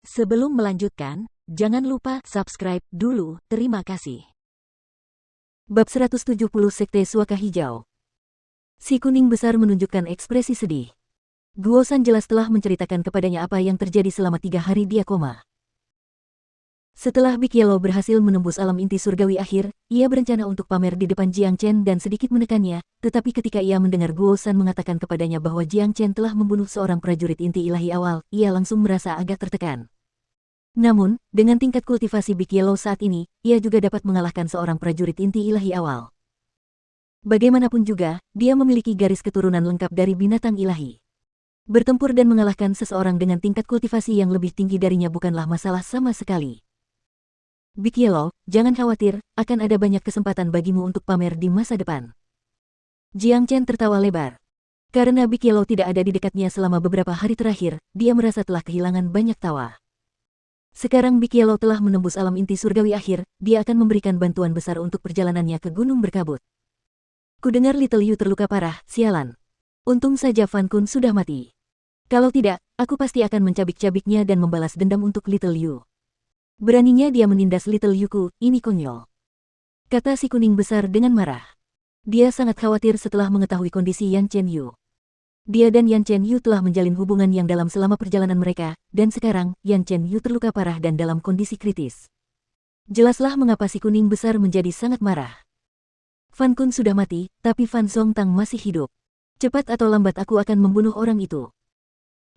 Sebelum melanjutkan, jangan lupa subscribe dulu, terima kasih. Bab 170 Sekte Suaka Hijau. Si kuning besar menunjukkan ekspresi sedih. Guosan jelas telah menceritakan kepadanya apa yang terjadi selama 3 hari dia koma. Setelah Big Yellow berhasil menembus alam inti surgawi akhir, ia berencana untuk pamer di depan Jiang Chen dan sedikit menekannya, tetapi ketika ia mendengar Guosan mengatakan kepadanya bahwa Jiang Chen telah membunuh seorang prajurit inti ilahi awal, ia langsung merasa agak tertekan. Namun, dengan tingkat kultivasi Big Yellow saat ini, ia juga dapat mengalahkan seorang prajurit inti ilahi awal. Bagaimanapun juga, dia memiliki garis keturunan lengkap dari binatang ilahi. Bertempur dan mengalahkan seseorang dengan tingkat kultivasi yang lebih tinggi darinya bukanlah masalah sama sekali. Big Yellow, jangan khawatir, akan ada banyak kesempatan bagimu untuk pamer di masa depan. Jiang Chen tertawa lebar. Karena Big Yellow tidak ada di dekatnya selama beberapa hari terakhir, dia merasa telah kehilangan banyak tawa. Sekarang Big Yellow telah menembus alam inti surgawi akhir, dia akan memberikan bantuan besar untuk perjalanannya ke Gunung Berkabut. Kudengar Little Yu terluka parah, sialan. Untung saja Fan Kun sudah mati. Kalau tidak, aku pasti akan mencabik-cabiknya dan membalas dendam untuk Little Yu. Beraninya dia menindas Little Yuku, ini konyol. Kata si kuning besar dengan marah. Dia sangat khawatir setelah mengetahui kondisi Yan Chen Yu. Dia dan Yan Chen Yu telah menjalin hubungan yang dalam selama perjalanan mereka, dan sekarang, Yan Chen Yu terluka parah dan dalam kondisi kritis. Jelaslah mengapa si kuning besar menjadi sangat marah. Fan Kun sudah mati, tapi Fan Zongtang masih hidup. Cepat atau lambat aku akan membunuh orang itu.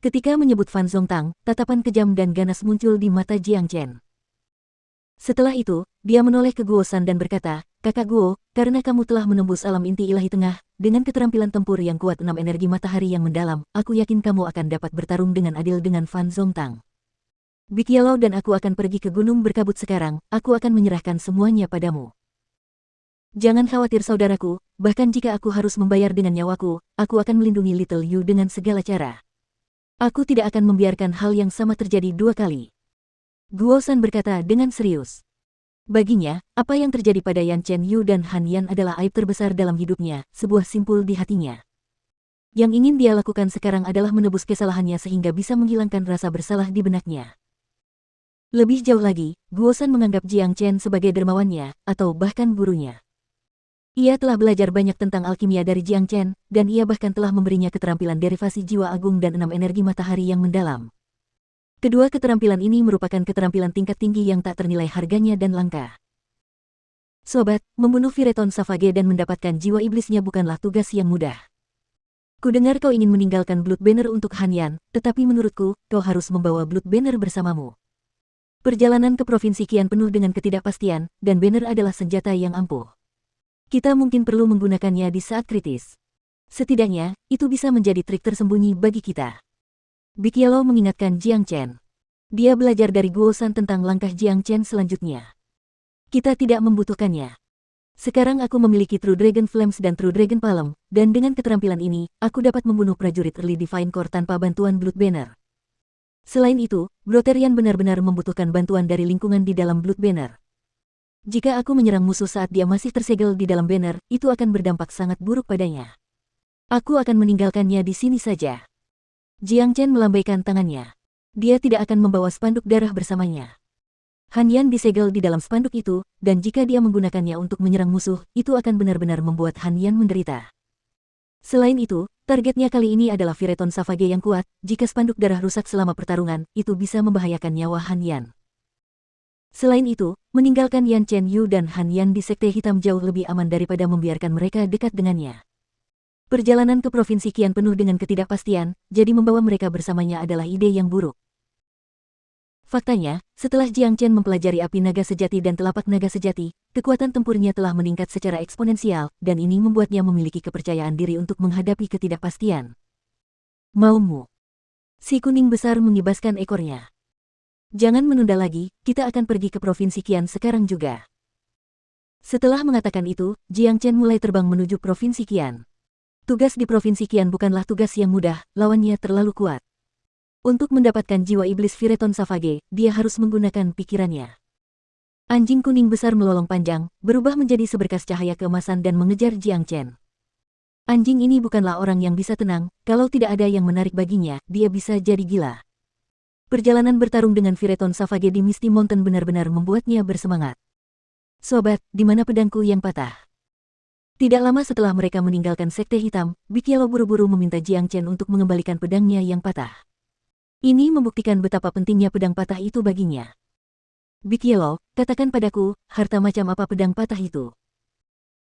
Ketika menyebut Fan Zongtang, tatapan kejam dan ganas muncul di mata Jiang Chen. Setelah itu, dia menoleh ke Guosan dan berkata, "Kakak Guo, karena kamu telah menembus alam inti ilahi tengah, dengan keterampilan tempur yang kuat 6 energi matahari yang mendalam, aku yakin kamu akan dapat bertarung dengan adil dengan Fan Zongtang. Big Yellow dan aku akan pergi ke Gunung Berkabut sekarang, aku akan menyerahkan semuanya padamu. Jangan khawatir saudaraku, bahkan jika aku harus membayar dengan nyawaku, aku akan melindungi Little Yu dengan segala cara. Aku tidak akan membiarkan hal yang sama terjadi 2 kali. Guosan berkata dengan serius. Baginya, apa yang terjadi pada Yan Chen Yu dan Han Yan adalah aib terbesar dalam hidupnya, sebuah simpul di hatinya. Yang ingin dia lakukan sekarang adalah menebus kesalahannya sehingga bisa menghilangkan rasa bersalah di benaknya. Lebih jauh lagi, Guosan menganggap Jiang Chen sebagai dermawannya, atau bahkan gurunya. Ia telah belajar banyak tentang alkimia dari Jiang Chen, dan ia bahkan telah memberinya keterampilan derivasi jiwa agung dan 6 energi matahari yang mendalam. Kedua keterampilan ini merupakan keterampilan tingkat tinggi yang tak ternilai harganya dan langka. Sobat, membunuh Phyreton Savage dan mendapatkan jiwa iblisnya bukanlah tugas yang mudah. Kudengar kau ingin meninggalkan Blood Banner untuk Han Yan, tetapi menurutku, kau harus membawa Blood Banner bersamamu. Perjalanan ke Provinsi Qian penuh dengan ketidakpastian, dan banner adalah senjata yang ampuh. Kita mungkin perlu menggunakannya di saat kritis. Setidaknya, itu bisa menjadi trik tersembunyi bagi kita. Big Yellow mengingatkan Jiang Chen. Dia belajar dari Guosan tentang langkah Jiang Chen selanjutnya. Kita tidak membutuhkannya. Sekarang aku memiliki True Dragon Flames dan True Dragon Palm, dan dengan keterampilan ini, aku dapat membunuh prajurit Early Divine Core tanpa bantuan Blood Banner. Selain itu, Broterian benar-benar membutuhkan bantuan dari lingkungan di dalam Blood Banner. Jika aku menyerang musuh saat dia masih tersegel di dalam banner, itu akan berdampak sangat buruk padanya. Aku akan meninggalkannya di sini saja. Jiang Chen melambaikan tangannya. Dia tidak akan membawa spanduk darah bersamanya. Han Yan disegel di dalam spanduk itu, dan jika dia menggunakannya untuk menyerang musuh, itu akan benar-benar membuat Han Yan menderita. Selain itu, targetnya kali ini adalah Phyreton Savage yang kuat. Jika spanduk darah rusak selama pertarungan, itu bisa membahayakan nyawa Han Yan. Selain itu, meninggalkan Yan Chen Yu dan Han Yan di Sekte Hitam jauh lebih aman daripada membiarkan mereka dekat dengannya. Perjalanan ke Provinsi Qian penuh dengan ketidakpastian, jadi membawa mereka bersamanya adalah ide yang buruk. Faktanya, setelah Jiang Chen mempelajari api naga sejati dan telapak naga sejati, kekuatan tempurnya telah meningkat secara eksponensial, dan ini membuatnya memiliki kepercayaan diri untuk menghadapi ketidakpastian. Maumu? Si kuning besar mengibaskan ekornya. Jangan menunda lagi, kita akan pergi ke Provinsi Qian sekarang juga. Setelah mengatakan itu, Jiang Chen mulai terbang menuju Provinsi Qian. Tugas di Provinsi Qian bukanlah tugas yang mudah, lawannya terlalu kuat. Untuk mendapatkan jiwa iblis Phyreton Savage, dia harus menggunakan pikirannya. Anjing kuning besar melolong panjang, berubah menjadi seberkas cahaya keemasan dan mengejar Jiang Chen. Anjing ini bukanlah orang yang bisa tenang, kalau tidak ada yang menarik baginya, dia bisa jadi gila. Perjalanan bertarung dengan Fireton Savage di Misty Mountain benar-benar membuatnya bersemangat. Sobat, di mana pedangku yang patah? Tidak lama setelah mereka meninggalkan Sekte Hitam, Big Yellow buru-buru meminta Jiang Chen untuk mengembalikan pedangnya yang patah. Ini membuktikan betapa pentingnya pedang patah itu baginya. Big Yellow, katakan padaku, harta macam apa pedang patah itu?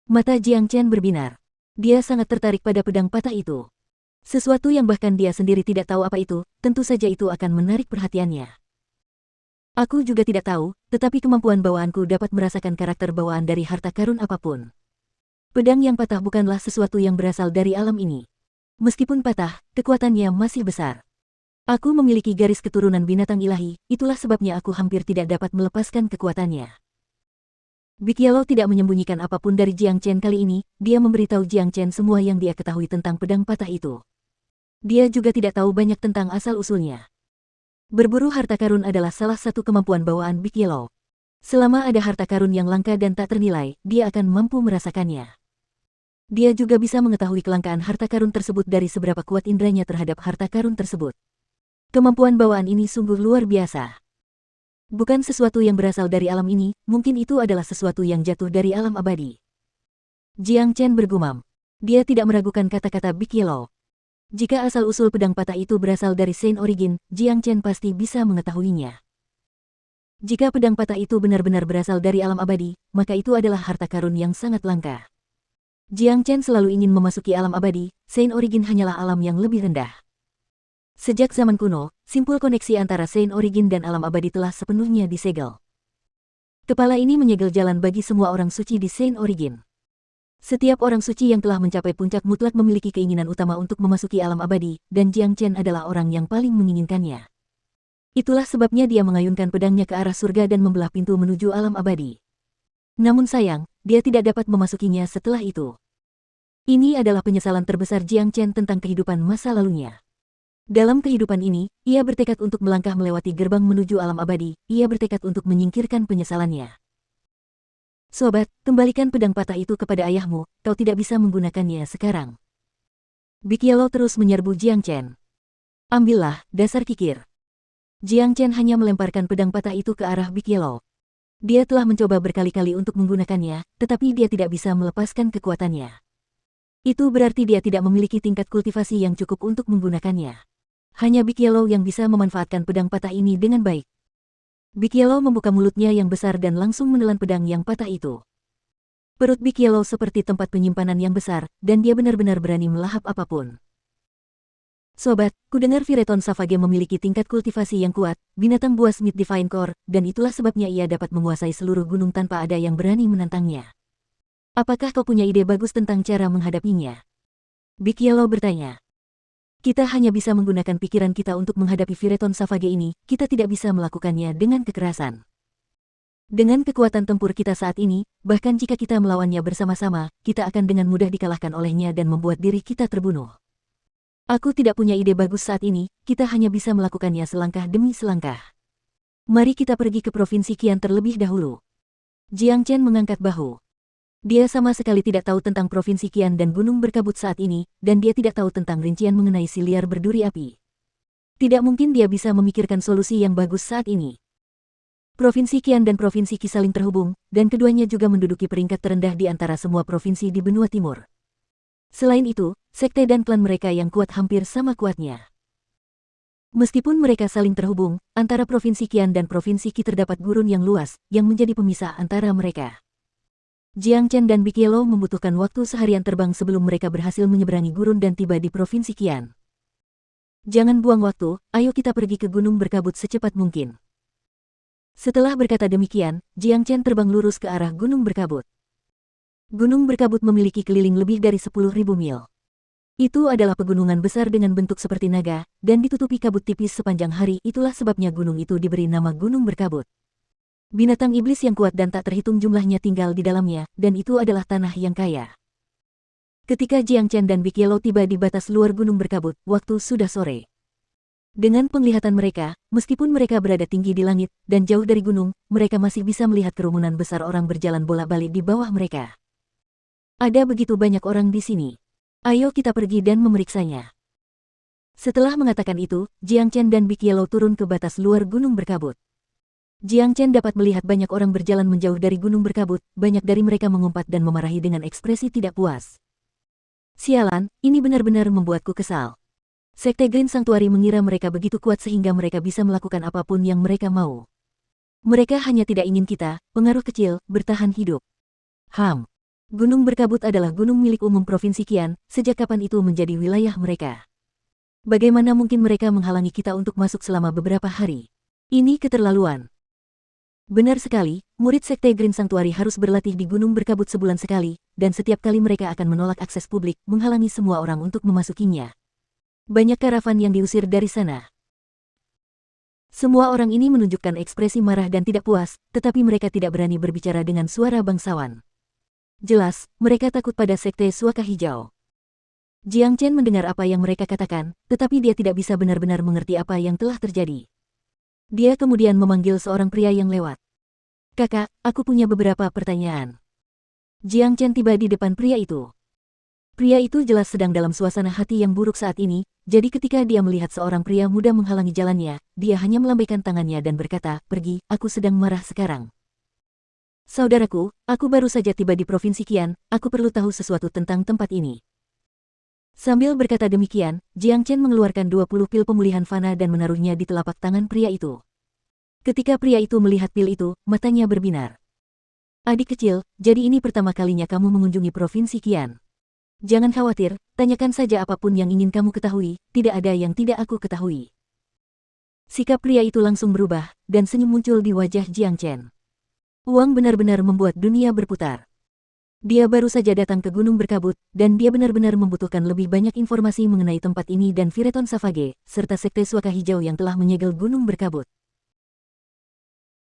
Mata Jiang Chen berbinar. Dia sangat tertarik pada pedang patah itu. Sesuatu yang bahkan dia sendiri tidak tahu apa itu, tentu saja itu akan menarik perhatiannya. Aku juga tidak tahu, tetapi kemampuan bawaanku dapat merasakan karakter bawaan dari harta karun apapun. Pedang yang patah bukanlah sesuatu yang berasal dari alam ini. Meskipun patah, kekuatannya masih besar. Aku memiliki garis keturunan binatang ilahi, itulah sebabnya aku hampir tidak dapat melepaskan kekuatannya. Big Yellow tidak menyembunyikan apapun dari Jiang Chen kali ini, dia memberitahu Jiang Chen semua yang dia ketahui tentang pedang patah itu. Dia juga tidak tahu banyak tentang asal-usulnya. Berburu harta karun adalah salah satu kemampuan bawaan Big Yellow. Selama ada harta karun yang langka dan tak ternilai, dia akan mampu merasakannya. Dia juga bisa mengetahui kelangkaan harta karun tersebut dari seberapa kuat indranya terhadap harta karun tersebut. Kemampuan bawaan ini sungguh luar biasa. Bukan sesuatu yang berasal dari alam ini, mungkin itu adalah sesuatu yang jatuh dari alam abadi. Jiang Chen bergumam. Dia tidak meragukan kata-kata Big Yellow. Jika asal-usul pedang patah itu berasal dari Saint Origin, Jiang Chen pasti bisa mengetahuinya. Jika pedang patah itu benar-benar berasal dari alam abadi, maka itu adalah harta karun yang sangat langka. Jiang Chen selalu ingin memasuki alam abadi, Saint Origin hanyalah alam yang lebih rendah. Sejak zaman kuno, simpul koneksi antara Saint Origin dan alam abadi telah sepenuhnya disegel. Kepala ini menyegel jalan bagi semua orang suci di Saint Origin. Setiap orang suci yang telah mencapai puncak mutlak memiliki keinginan utama untuk memasuki alam abadi, dan Jiang Chen adalah orang yang paling menginginkannya. Itulah sebabnya dia mengayunkan pedangnya ke arah surga dan membelah pintu menuju alam abadi. Namun sayang, dia tidak dapat memasukinya setelah itu. Ini adalah penyesalan terbesar Jiang Chen tentang kehidupan masa lalunya. Dalam kehidupan ini, ia bertekad untuk melangkah melewati gerbang menuju alam abadi, ia bertekad untuk menyingkirkan penyesalannya. Sobat, kembalikan pedang patah itu kepada ayahmu, kau tidak bisa menggunakannya sekarang. Big Yellow terus menyerbu Jiang Chen. Ambillah, dasar kikir. Jiang Chen hanya melemparkan pedang patah itu ke arah Big Yellow. Dia telah mencoba berkali-kali untuk menggunakannya, tetapi dia tidak bisa melepaskan kekuatannya. Itu berarti dia tidak memiliki tingkat kultivasi yang cukup untuk menggunakannya. Hanya Big Yellow yang bisa memanfaatkan pedang patah ini dengan baik. Big Yellow membuka mulutnya yang besar dan langsung menelan pedang yang patah itu. Perut Big Yellow seperti tempat penyimpanan yang besar, dan dia benar-benar berani melahap apapun. Sobat, kudengar Fireton Savage memiliki tingkat kultivasi yang kuat, binatang buas Mid Divine Core, dan itulah sebabnya ia dapat menguasai seluruh gunung tanpa ada yang berani menantangnya. Apakah kau punya ide bagus tentang cara menghadapinya? Big Yellow bertanya. Kita hanya bisa menggunakan pikiran kita untuk menghadapi Fireton Savage ini, kita tidak bisa melakukannya dengan kekerasan. Dengan kekuatan tempur kita saat ini, bahkan jika kita melawannya bersama-sama, kita akan dengan mudah dikalahkan olehnya dan membuat diri kita terbunuh. Aku tidak punya ide bagus saat ini, kita hanya bisa melakukannya selangkah demi selangkah. Mari kita pergi ke Provinsi Qian terlebih dahulu. Jiang Chen mengangkat bahu. Dia sama sekali tidak tahu tentang Provinsi Qian dan Gunung Berkabut saat ini, dan dia tidak tahu tentang rincian mengenai si liar berduri api. Tidak mungkin dia bisa memikirkan solusi yang bagus saat ini. Provinsi Qian dan Provinsi Qi saling terhubung, dan keduanya juga menduduki peringkat terendah di antara semua provinsi di benua timur. Selain itu, sekte dan klan mereka yang kuat hampir sama kuatnya. Meskipun mereka saling terhubung, antara Provinsi Qian dan Provinsi Qi terdapat gurun yang luas, yang menjadi pemisah antara mereka. Jiang Chen dan Big Yellow membutuhkan waktu seharian terbang sebelum mereka berhasil menyeberangi gurun dan tiba di Provinsi Qian. Jangan buang waktu, ayo kita pergi ke Gunung Berkabut secepat mungkin. Setelah berkata demikian, Jiang Chen terbang lurus ke arah Gunung Berkabut. Gunung Berkabut memiliki keliling lebih dari 10.000 mil. Itu adalah pegunungan besar dengan bentuk seperti naga, dan ditutupi kabut tipis sepanjang hari, itulah sebabnya gunung itu diberi nama Gunung Berkabut. Binatang iblis yang kuat dan tak terhitung jumlahnya tinggal di dalamnya, dan itu adalah tanah yang kaya. Ketika Jiang Chen dan Big Yellow tiba di batas luar Gunung Berkabut, waktu sudah sore. Dengan penglihatan mereka, meskipun mereka berada tinggi di langit dan jauh dari gunung, mereka masih bisa melihat kerumunan besar orang berjalan bolak-balik di bawah mereka. Ada begitu banyak orang di sini. Ayo kita pergi dan memeriksanya. Setelah mengatakan itu, Jiang Chen dan Big Yellow turun ke batas luar gunung berkabut. Jiang Chen dapat melihat banyak orang berjalan menjauh dari gunung berkabut, banyak dari mereka mengumpat dan memarahi dengan ekspresi tidak puas. Sialan, ini benar-benar membuatku kesal. Sekte Green Sanctuary mengira mereka begitu kuat sehingga mereka bisa melakukan apapun yang mereka mau. Mereka hanya tidak ingin kita, pengaruh kecil, bertahan hidup. Gunung berkabut adalah gunung milik umum Provinsi Qian, sejak kapan itu menjadi wilayah mereka? Bagaimana mungkin mereka menghalangi kita untuk masuk selama beberapa hari? Ini keterlaluan. Benar sekali, murid Sekte Green Sanctuary harus berlatih di gunung berkabut sebulan sekali, dan setiap kali mereka akan menolak akses publik, menghalangi semua orang untuk memasukinya. Banyak karavan yang diusir dari sana. Semua orang ini menunjukkan ekspresi marah dan tidak puas, tetapi mereka tidak berani berbicara dengan suara bangsawan. Jelas, mereka takut pada Sekte Suaka Hijau. Jiang Chen mendengar apa yang mereka katakan, tetapi dia tidak bisa benar-benar mengerti apa yang telah terjadi. Dia kemudian memanggil seorang pria yang lewat. Kakak, aku punya beberapa pertanyaan. Jiang Chen tiba di depan pria itu. Pria itu jelas sedang dalam suasana hati yang buruk saat ini, jadi ketika dia melihat seorang pria muda menghalangi jalannya, dia hanya melambaikan tangannya dan berkata, "Pergi, aku sedang marah sekarang." Saudaraku, aku baru saja tiba di Provinsi Qian, aku perlu tahu sesuatu tentang tempat ini. Sambil berkata demikian, Jiang Chen mengeluarkan 20 pil pemulihan fana dan menaruhnya di telapak tangan pria itu. Ketika pria itu melihat pil itu, matanya berbinar. Adik kecil, jadi ini pertama kalinya kamu mengunjungi Provinsi Qian. Jangan khawatir, tanyakan saja apapun yang ingin kamu ketahui, tidak ada yang tidak aku ketahui. Sikap pria itu langsung berubah, dan senyum muncul di wajah Jiang Chen. Uang benar-benar membuat dunia berputar. Dia baru saja datang ke Gunung Berkabut, dan dia benar-benar membutuhkan lebih banyak informasi mengenai tempat ini dan Fireton Savage, serta Sekte Suaka Hijau yang telah menyegel Gunung Berkabut.